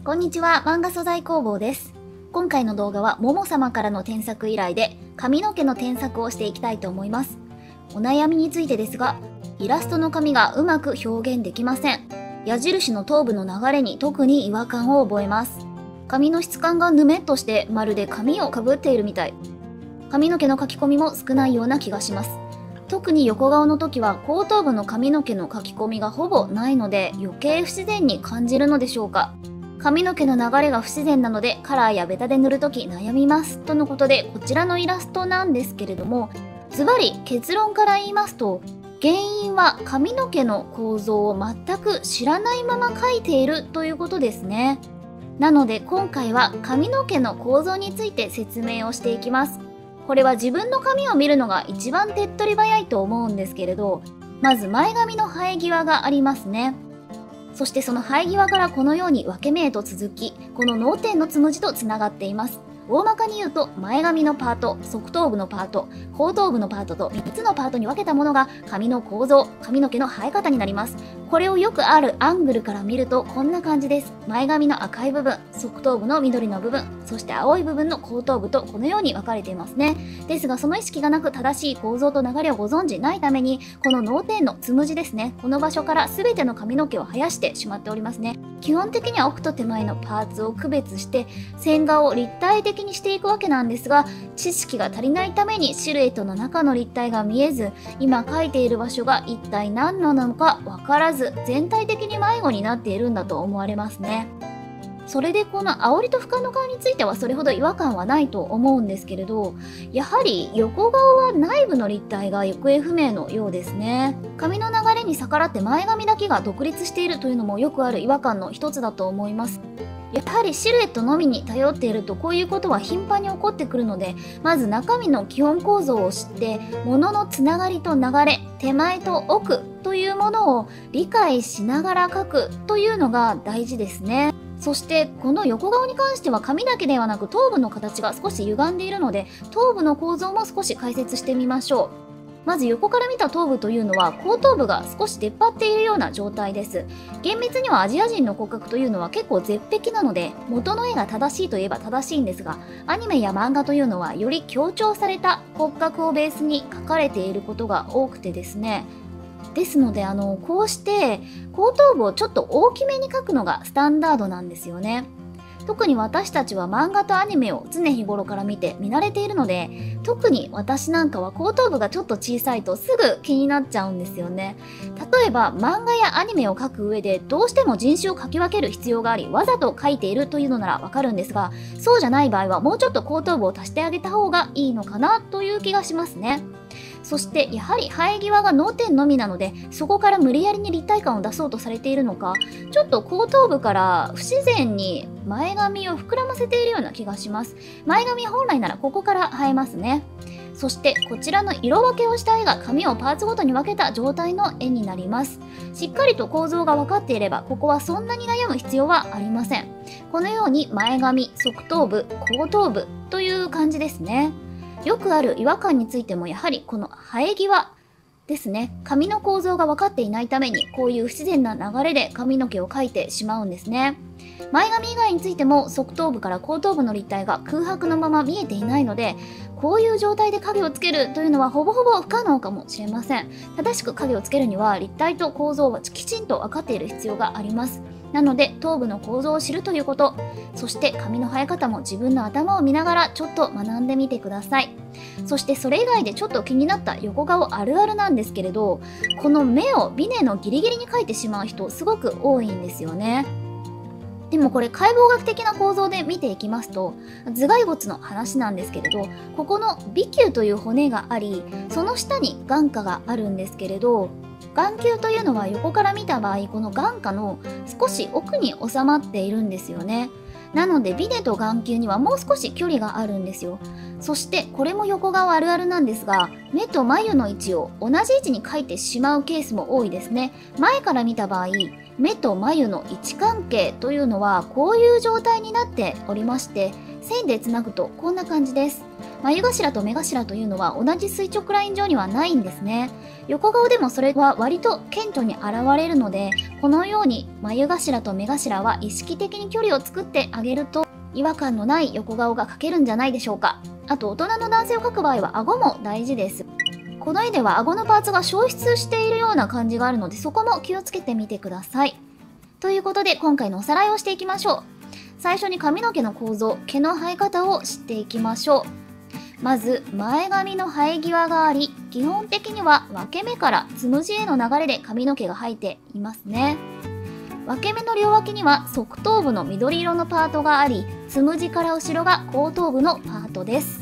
こんにちは、漫画素材工房です。今回の動画はもも様からの添削依頼で髪の毛の添削をしていきたいと思います。お悩みについてですが、イラストの髪がうまく表現できません。矢印の頭部の流れに特に違和感を覚えます。髪の質感がぬめっとしてまるで紙をかぶっているみたい。髪の毛の描き込みも少ないような気がします。特に横顔の時は後頭部の髪の毛の描き込みがほぼないので余計不自然に感じるのでしょうか。髪の毛の流れが不自然なのでカラーやベタで塗るとき悩みますとのことで、こちらのイラストなんですけれども、ズバリ結論から言いますと、原因は髪の毛の構造を全く知らないまま描いているということですね。なので今回は髪の毛の構造について説明をしていきます。これは自分の髪を見るのが一番手っ取り早いと思うんですけれど、まず前髪の生え際がありますね。そしてその生え際からこのように分け目へと続き、この脳天のつむじとつながっています。大まかに言うと、前髪のパート、側頭部のパート、後頭部のパートと3つのパートに分けたものが髪の構造、髪の毛の生え方になります。これをよくあるアングルから見るとこんな感じです。前髪の赤い部分、側頭部の緑の部分、そして青い部分の後頭部とこのように分かれていますね。ですがその意識がなく正しい構造と流れをご存じないために、この脳天のつむじですね、この場所から全ての髪の毛を生やしてしまっておりますね。基本的には奥と手前のパーツを区別して線画を立体的にしていくわけなんですが、知識が足りないためにシルエットの中の立体が見えず、今描いている場所が一体何なのか分からず、全体的に迷子になっているんだと思われますね。それでこの煽りと俯瞰の顔についてはそれほど違和感はないと思うんですけれど、やはり横顔は内部の立体が行方不明のようですね。髪の流れに逆らって前髪だけが独立しているというのもよくある違和感の一つだと思います。やはりシルエットのみに頼っているとこういうことは頻繁に起こってくるので、まず中身の基本構造を知って物のつながりと流れ、手前と奥というものを理解しながら描くというのが大事ですね。そしてこの横顔に関しては髪だけではなく頭部の形が少し歪んでいるので、頭部の構造も少し解説してみましょう。まず横から見た頭部というのは後頭部が少し出っ張っているような状態です。厳密にはアジア人の骨格というのは結構絶壁なので、元の絵が正しいといえば正しいんですが、アニメや漫画というのはより強調された骨格をベースに描かれていることが多くてですね。ですのでこうして後頭部をちょっと大きめに描くのがスタンダードなんですよね。特に私たちは漫画とアニメを常日頃から見て見慣れているので、特に私なんかは後頭部がちょっと小さいとすぐ気になっちゃうんですよね。例えば漫画やアニメを描く上でどうしても人種を描き分ける必要があり、わざと描いているというのならわかるんですが、そうじゃない場合はもうちょっと後頭部を足してあげた方がいいのかなという気がしますね。そしてやはり生え際が脳天のみなので、そこから無理やりに立体感を出そうとされているのか、ちょっと後頭部から不自然に前髪を膨らませているような気がします。前髪本来ならここから生えますね。そしてこちらの色分けをした絵が髪をパーツごとに分けた状態の絵になります。しっかりと構造が分かっていればここはそんなに悩む必要はありません。このように前髪、側頭部、後頭部という感じですね。よくある違和感についてもやはりこの生え際ですね。髪の構造が分かっていないためにこういう不自然な流れで髪の毛を描いてしまうんですね。前髪以外についても側頭部から後頭部の立体が空白のまま見えていないので、こういう状態で影をつけるというのはほぼほぼ不可能かもしれません。正しく影をつけるには立体と構造はきちんと分かっている必要があります。なので頭部の構造を知るということ、そして髪の生え方も自分の頭を見ながらちょっと学んでみてください。そしてそれ以外でちょっと気になった横顔あるあるなんですけれど、この目をビネのギリギリに描いてしまう人すごく多いんですよね。でもこれ解剖学的な構造で見ていきますと、頭蓋骨の話なんですけれど、ここの尾臼という骨があり、その下に眼窩があるんですけれど、眼球というのは横から見た場合この眼窩の少し奥に収まっているんですよね。なのでビネと眼球にはもう少し距離があるんですよ。そしてこれも横顔あるあるなんですが、目と眉の位置を同じ位置に描いてしまうケースも多いですね。前から見た場合、目と眉の位置関係というのはこういう状態になっておりまして、線でつなぐとこんな感じです。眉頭と目頭というのは同じ垂直ライン上にはないんですね。横顔でもそれは割と顕著に現れるので、このように眉頭と目頭は意識的に距離を作ってあげると違和感のない横顔が描けるんじゃないでしょうか。あと大人の男性を描く場合は顎も大事です。この絵では顎のパーツが消失しているような感じがあるので、そこも気をつけてみてください。ということで今回のおさらいをしていきましょう。最初に髪の毛の構造、毛の生え方を知っていきましょう。まず前髪の生え際があり、基本的には分け目からつむじへの流れで髪の毛が生えていますね。分け目の両脇には側頭部の緑色のパートがあり、つむじから後ろが後頭部のパートです。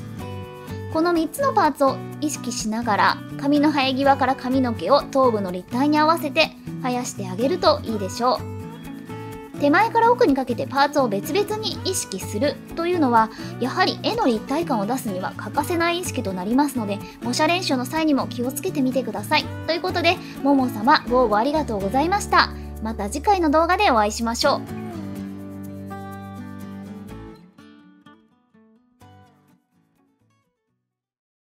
この3つのパーツを意識しながら、髪の生え際から髪の毛を頭部の立体に合わせて生やしてあげるといいでしょう。手前から奥にかけてパーツを別々に意識するというのは、やはり絵の立体感を出すには欠かせない意識となりますので、模写練習の際にも気をつけてみてください。ということで、もも様ご応募ありがとうございました。また次回の動画でお会いしましょう。